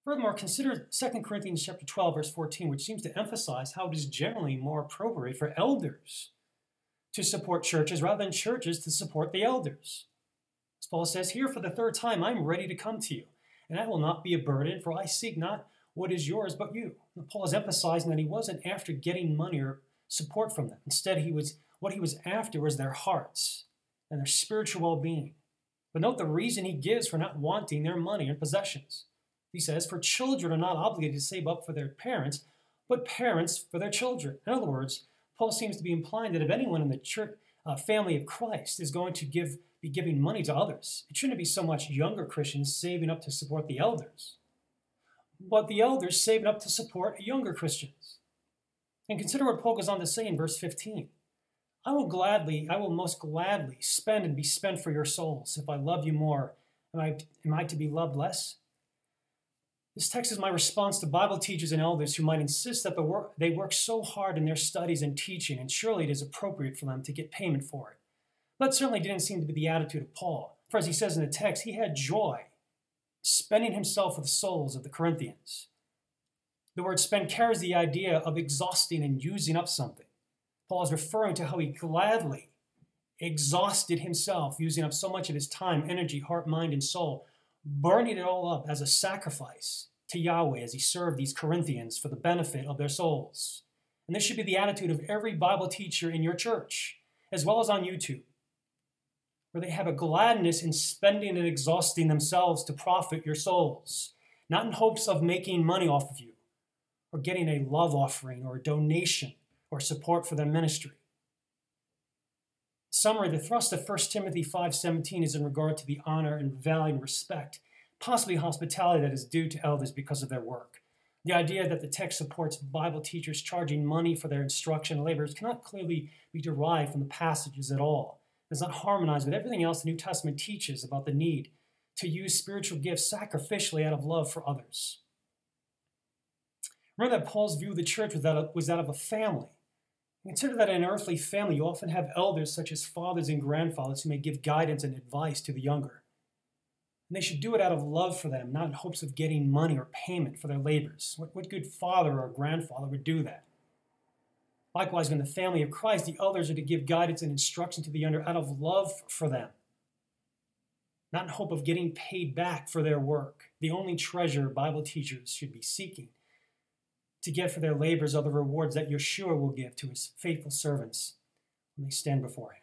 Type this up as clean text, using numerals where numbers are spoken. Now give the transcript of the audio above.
Furthermore, consider 2 Corinthians chapter 12, verse 14, which seems to emphasize how it is generally more appropriate for elders to support churches rather than churches to support the elders. As Paul says here, for the third time, I'm ready to come to you, and I will not be a burden, for I seek not what is yours but you. And Paul is emphasizing that he wasn't after getting money or support from them. Instead, what he was after was their hearts and their spiritual well-being. But note the reason he gives for not wanting their money or possessions. He says, for children are not obligated to save up for their parents, but parents for their children. In other words, Paul seems to be implying that if anyone in the church family of Christ is going to be giving money to others, it shouldn't be so much younger Christians saving up to support the elders, but the elders saving up to support younger Christians. And consider what Paul goes on to say in verse 15. I will most gladly spend and be spent for your souls. If I love you more, am I to be loved less? This text is my response to Bible teachers and elders who might insist that they work so hard in their studies and teaching, and surely it is appropriate for them to get payment for it. That certainly didn't seem to be the attitude of Paul. For as he says in the text, he had joy spending himself for the souls of the Corinthians. The word spend carries the idea of exhausting and using up something. Paul is referring to how he gladly exhausted himself, using up so much of his time, energy, heart, mind, and soul, burning it all up as a sacrifice to Yahweh as he served these Corinthians for the benefit of their souls. And this should be the attitude of every Bible teacher in your church, as well as on YouTube, where they have a gladness in spending and exhausting themselves to profit your souls, not in hopes of making money off of you, or getting a love offering or a donation or support for their ministry. In summary, the thrust of 1 Timothy 5:17 is in regard to the honor and value and respect, possibly hospitality that is due to elders because of their work. The idea that the text supports Bible teachers charging money for their instruction and labors cannot clearly be derived from the passages at all. It does not harmonize with everything else the New Testament teaches about the need to use spiritual gifts sacrificially out of love for others. Remember that Paul's view of the church was that of a family. Consider that in an earthly family, you often have elders such as fathers and grandfathers who may give guidance and advice to the younger. And they should do it out of love for them, not in hopes of getting money or payment for their labors. What good father or grandfather would do that? Likewise, in the family of Christ, the elders are to give guidance and instruction to the younger out of love for them, not in hope of getting paid back for their work. The only treasure Bible teachers should be seeking to get for their labors are the rewards that Yeshua will give to his faithful servants when they stand before him.